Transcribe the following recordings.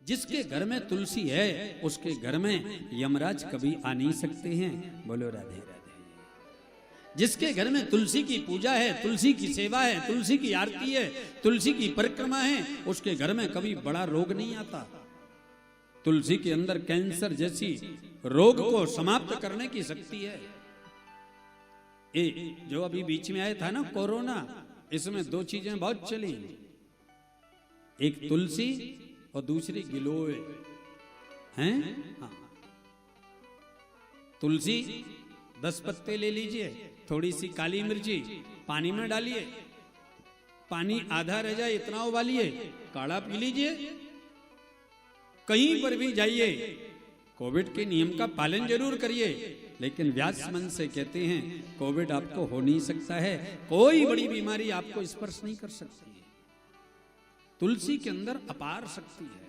जिसके घर में तुलसी है उसके घर में यमराज कभी आ नहीं सकते हैं। बोलो राधे राधे। जिसके घर में तुलसी की पूजा है, तुलसी की सेवा है, तुलसी की आरती है, तुलसी की परिक्रमा है, उसके घर में कभी बड़ा रोग नहीं आता। तुलसी के अंदर कैंसर जैसी रोग को समाप्त करने की शक्ति है। जो अभी बीच में आया था ना कोरोना, इसमें दो चीजें बहुत चली, एक तुलसी और दूसरी गिलोय हैं। हाँ। तुलसी 10 पत्ते ले लीजिए, थोड़ी सी काली मिर्ची पानी में डालिए, पानी आधा रह जाए इतना उबालिए, काढ़ा पी लीजिए। कहीं पर भी जाइए, कोविड के नियम का पालन जरूर करिए, लेकिन व्यास मन से कहते हैं कोविड आपको हो नहीं सकता है, कोई बड़ी बीमारी आपको स्पर्श नहीं कर सकती है। तुलसी के अंदर अपार शक्ति है।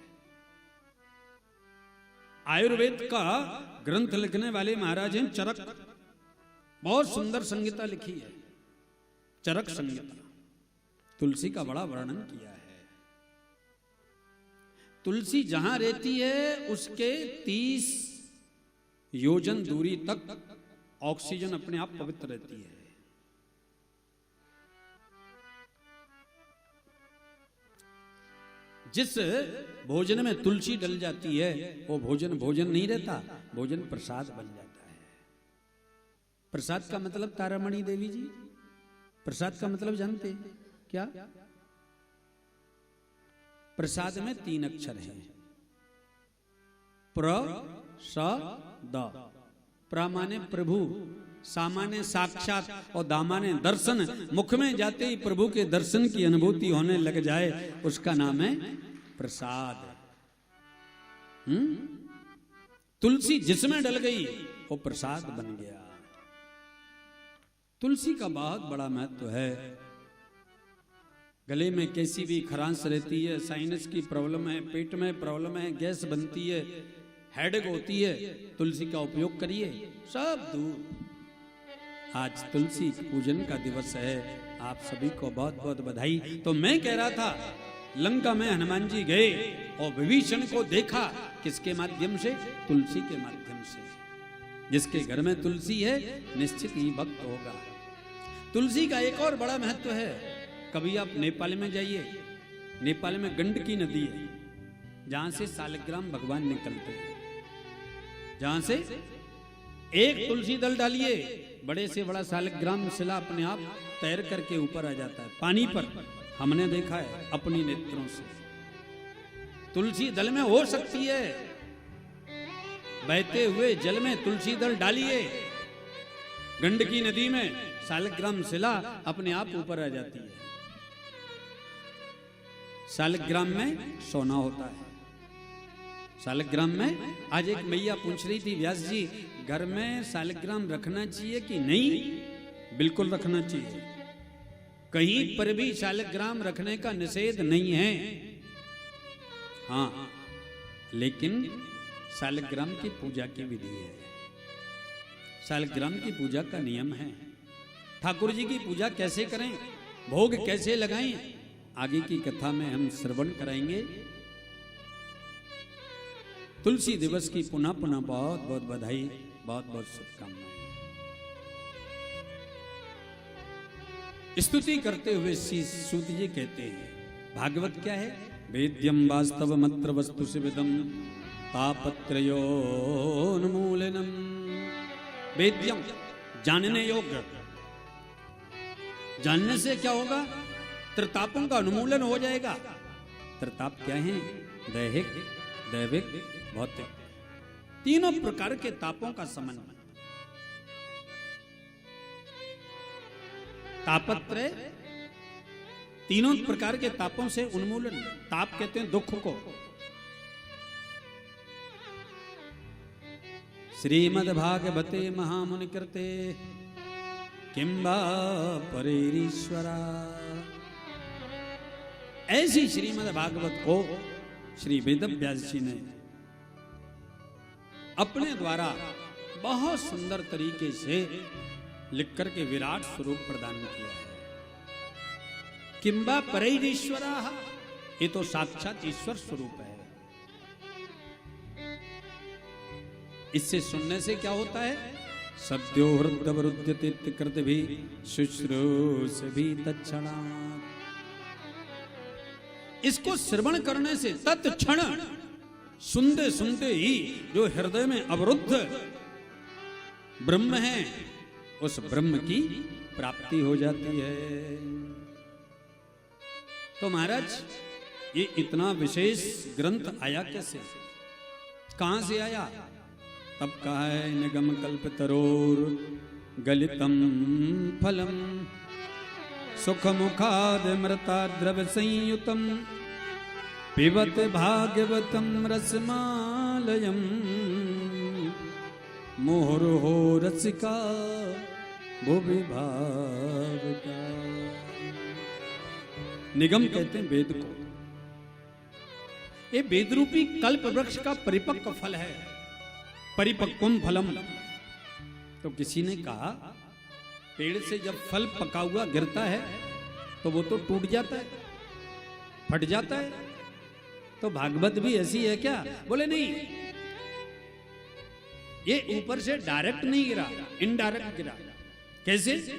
आयुर्वेद का ग्रंथ लिखने वाले महाराज हैं चरक, बहुत सुंदर संहिता लिखी है, चरक संहिता। तुलसी का बड़ा वर्णन किया है। तुलसी जहां रहती है उसके 30 योजन दूरी तक ऑक्सीजन अपने आप पवित्र रहती है। जिस भोजन में तुलसी डल जाती है वो भोजन भोजन नहीं रहता, भोजन प्रसाद बन जाता है। प्रसाद का मतलब तारामणि देवी जी, प्रसाद का मतलब जानते हैं क्या? प्रसाद में 3 अक्षर हैं, प्र स द। प्र माने प्रभु, सा माने साक्षात और दा माने दर्शन। मुख में जाते ही प्रभु के दर्शन की अनुभूति होने लग जाए उसका नाम है प्रसाद। तुलसी जिसमें डल गई वो प्रसाद बन गया। तुलसी का बहुत बड़ा महत्व है। गले में कैसी भी खरांश रहती है, साइनस की प्रॉब्लम है, पेट में प्रॉब्लम है, गैस बनती है, हेडेक होती है, तुलसी का उपयोग करिए, सब दूर। आज तुलसी पूजन का दिवस है, आप सभी को बहुत बहुत बधाई। तो मैं कह रहा था लंका में हनुमान जी गए और विभीषण को देखा, किसके माध्यम से? तुलसी के माध्यम से। जिसके घर में तुलसी है निश्चित ही भक्त होगा। तुलसी का एक और बड़ा महत्व है। कभी आप नेपाल में जाइए, नेपाल में गंडकी नदी है जहां से सालग्राम भगवान निकलते हैं। जहां से एक तुलसी दल डालिए, बड़े से बड़ा सालग्राम शिला अपने आप तैर करके ऊपर आ जाता है पानी पर। हमने देखा है अपनी नेत्रों से। तुलसी दल में हो सकती है, बहते हुए जल में तुलसी दल डालिए, गंडकी नदी में सालग्राम शिला अपने आप ऊपर आ जाती है। सालग्राम में सोना होता है। सालग्राम में आज एक मैया पूछ रही थी, व्यास जी घर में सालग्राम रखना चाहिए कि नहीं? बिल्कुल रखना चाहिए, कहीं पर भी सालग्राम रखने का निषेध नहीं है। हाँ, लेकिन सालग्राम की पूजा की विधि है, सालग्राम की पूजा का नियम है। ठाकुर जी की पूजा कैसे करें, भोग कैसे लगाएं, आगे की कथा में हम श्रवण कराएंगे। तुलसी दिवस की पुनः पुनः बहुत बहुत बधाई, बहुत बहुत शुभकामनाएं। स्तुति करते हुए श्री सूत जी कहते हैं, भागवत क्या है? वेद्यम वास्तव मत्र वस्तु शिविदम तापत्रयोन्मूलनम। वेद्यम जानने योग्य, जानने से क्या होगा? त्रितापों का उन्मूलन हो जाएगा। त्रिताप क्या है? दैहिक, दैविक, भौतिक, तीनों प्रकार के तापों का समन्वय। तापत्रय, तीनों प्रकार के तापों से उन्मूलन। ताप कहते हैं दुख को। श्रीमद्भागवते महामुनि कृते किंबा परेरीश्वरा। ऐसी श्रीमद्भागवत को श्री वेदव्यास जी ने अपने द्वारा बहुत सुंदर तरीके से लिख करके विराट स्वरूप प्रदान किया है। किंबा परैरीश्वरा, ये तो साक्षात ईश्वर स्वरूप है। इससे सुनने से क्या होता है? सद्यो हृदयवरुध्यते कृत भी शुश्रूष भी तत्क्षणा। इसको श्रवण करने से तत्क्षण सुनते सुनते ही जो हृदय में अवरुद्ध ब्रह्म है उस ब्रह्म की प्राप्ति हो जाती है। तो महाराज ये इतना विशेष ग्रंथ आया कैसे, कहां से आया? तब कहा है निगम कल्पतरोर गलितम फलम सुख मुखाद मृता द्रव संयुतम पिबत भागवतम रसमालयम मोहरो रसिका भुवि भावका। निगम कहते हैं वेद को। ये वेद रूपी कल्प वृक्ष का परिपक्व फल है, परिपक्वम फलम। तो किसी ने कहा पेड़ से जब फल पका हुआ गिरता है तो वो तो टूट जाता है, फट जाता है। तो भागवत भी ऐसी है क्या? बोले नहीं, ये ऊपर से डायरेक्ट नहीं गिरा, इनडायरेक्ट गिरा। कैसे?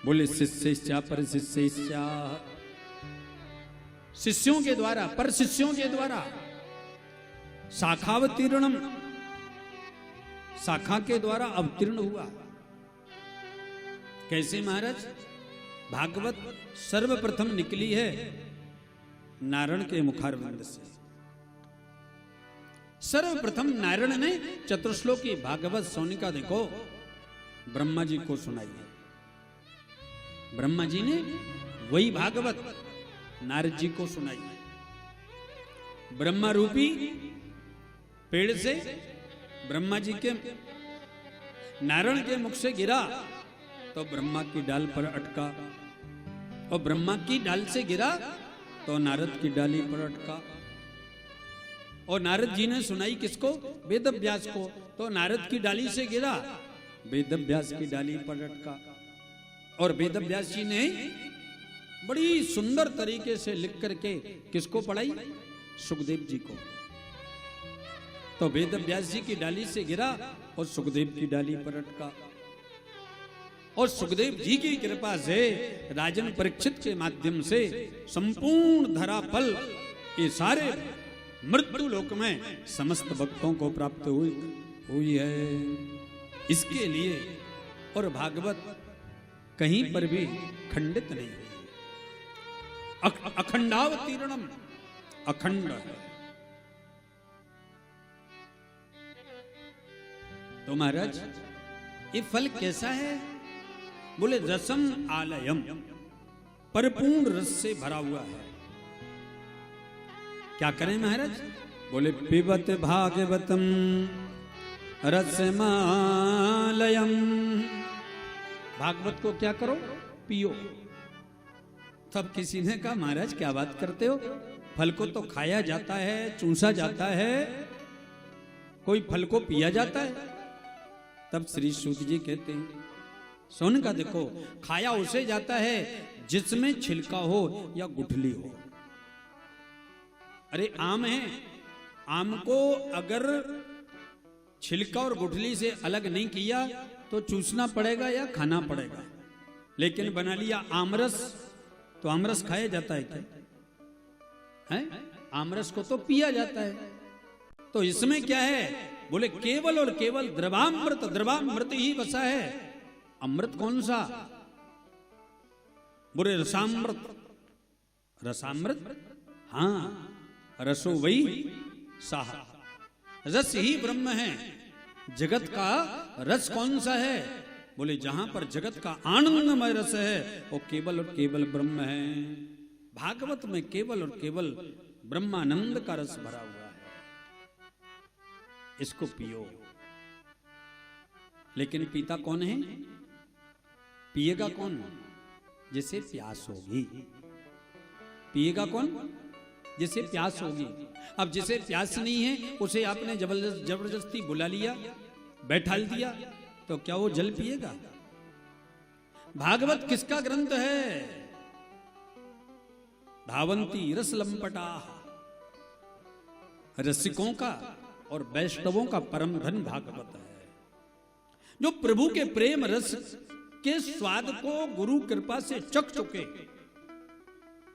बोले शिष्य पर शिष्य, शिष्यों के द्वारा, पर शिष्यों के द्वारा। शाखावतीर्णम, शाखा के द्वारा अवतीर्ण हुआ। कैसे महाराज? भागवत सर्वप्रथम निकली है नारायण के मुखारविंद से। सर्वप्रथम नारायण ने चतुर्श्लोकी भागवत सोनिका देखो ब्रह्मा जी को सुनाई है। ब्रह्मा जी ने वही भागवत नारद जी को सुनाई। ब्रह्मा रूपी पेड़ से ब्रह्मा जी के नारायण के मुख से गिरा तो ब्रह्मा की डाल पर अटका, और ब्रह्मा की डाल से गिरा तो नारद की डाली पर अटका। और नारद जी ने सुनाई किसको? वेदव्यास को। तो नारद की डाली से गिरा, वेदव्यास की डाली पर अटका। और वेदव्यास जी ने बड़ी सुंदर तरीके से लिख करके किसको पढ़ाई? सुखदेव जी को। तो वेदव्यास जी की डाली से गिरा और सुखदेव की डाली पर अटका। और सुखदेव जी की कृपा से राजन परीक्षित के माध्यम से संपूर्ण धरा फल ये सारे मृत्यु लोक में समस्त भक्तों को प्राप्त हुई है। इसके लिए और भागवत कहीं पर भी खंडित नहीं हुई, अखंडावतीर्णम, अखंड है। तो महाराज ये फल कैसा है? बोले रसम आलयम, परिपूर्ण रस से भरा हुआ है। क्या करें महाराज? बोले पिबत भागवतम रसमालयम। भागवत को क्या करो? पियो। तब किसी ने कहा महाराज क्या बात करते हो, फल को तो खाया जाता है, चूसा जाता है, कोई फल को पिया जाता है? तब श्री सूत जी कहते हैं सुन का देखो, खाया उसे जाता है जिसमें छिलका हो या गुठली हो। अरे आम है, आम को अगर छिलका और गुठली से अलग नहीं किया तो चूसना पड़ेगा या खाना पड़ेगा। लेकिन बना लिया आमरस, तो आमरस खाया जाता है क्या? है? आमरस को तो पिया जाता है। तो इसमें क्या है? बोले केवल और केवल द्रवामृत, द्रवामृत ही बसा है। अमृत कौन सा? बोले रसामृत। रसामृत, हाँ, रसो वही साह, रस ही ब्रह्म है। जगत का रस कौन सा है? बोले जहां पर जगत का आनंदमय रस है वो केवल और केवल ब्रह्म है। भागवत में केवल और केवल ब्रह्मानंद का रस भरा हुआ है। इसको पियो। लेकिन पीता कौन है? पिएगा कौन? जिसे प्यास होगी। पिएगा कौन? जिसे प्यास होगी। अब जिसे प्यास नहीं है उसे आपने जबरदस्ती बुला लिया, बैठाल दिया, तो क्या वो जल पिएगा? भागवत किसका ग्रंथ है? धावंती रस लंपटा, रसिकों का, और वैष्णवों का परम धन भागवत है। जो प्रभु के प्रेम रस के स्वाद को गुरु कृपा से चख चुके,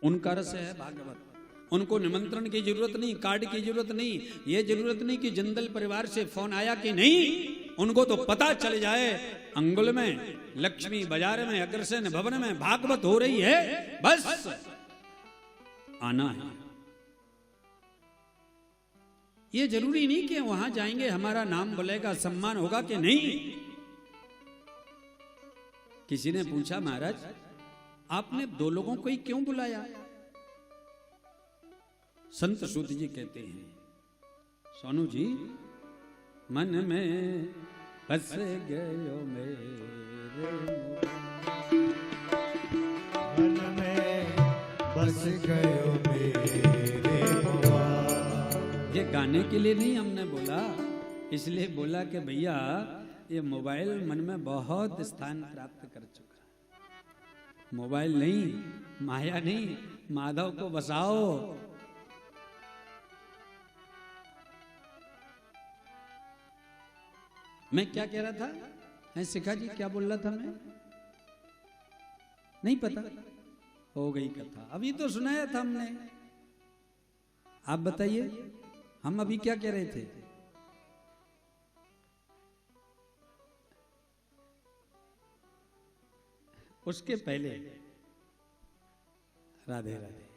उनका रस है भागवत। उनको निमंत्रण की जरूरत नहीं, कार्ड की जरूरत नहीं, ये जरूरत नहीं कि जिंदल परिवार से फोन आया कि नहीं। उनको तो पता चल जाए अंगुल में, लक्ष्मी बाजार में, अग्रसेन भवन में भागवत हो रही है, बस आना है। ये जरूरी नहीं कि वहां जाएंगे हमारा नाम बोलेगा, सम्मान होगा कि नहीं। किसी ने पूछा, महाराज आपने 2 लोगों को ही क्यों बुलाया? संत सूत जी कहते हैं, सोनू जी मन में बस गयो मेरे, मन में बस गयो मेरे बाबा। ये गाने के लिए नहीं हमने बोला, इसलिए बोला कि भैया ये मोबाइल मन में बहुत स्थान प्राप्त कर चुका है। मोबाइल नहीं, माया नहीं, माधव को बसाओ। मैं क्या कह रहा था? मैं शिखा जी क्या बोल रहा था? मैं नहीं पता, हो गई कथा। अभी तो सुनाया था हमने, आप बताइए हम अभी क्या कह रहे थे? उसके पहले राधे राधे।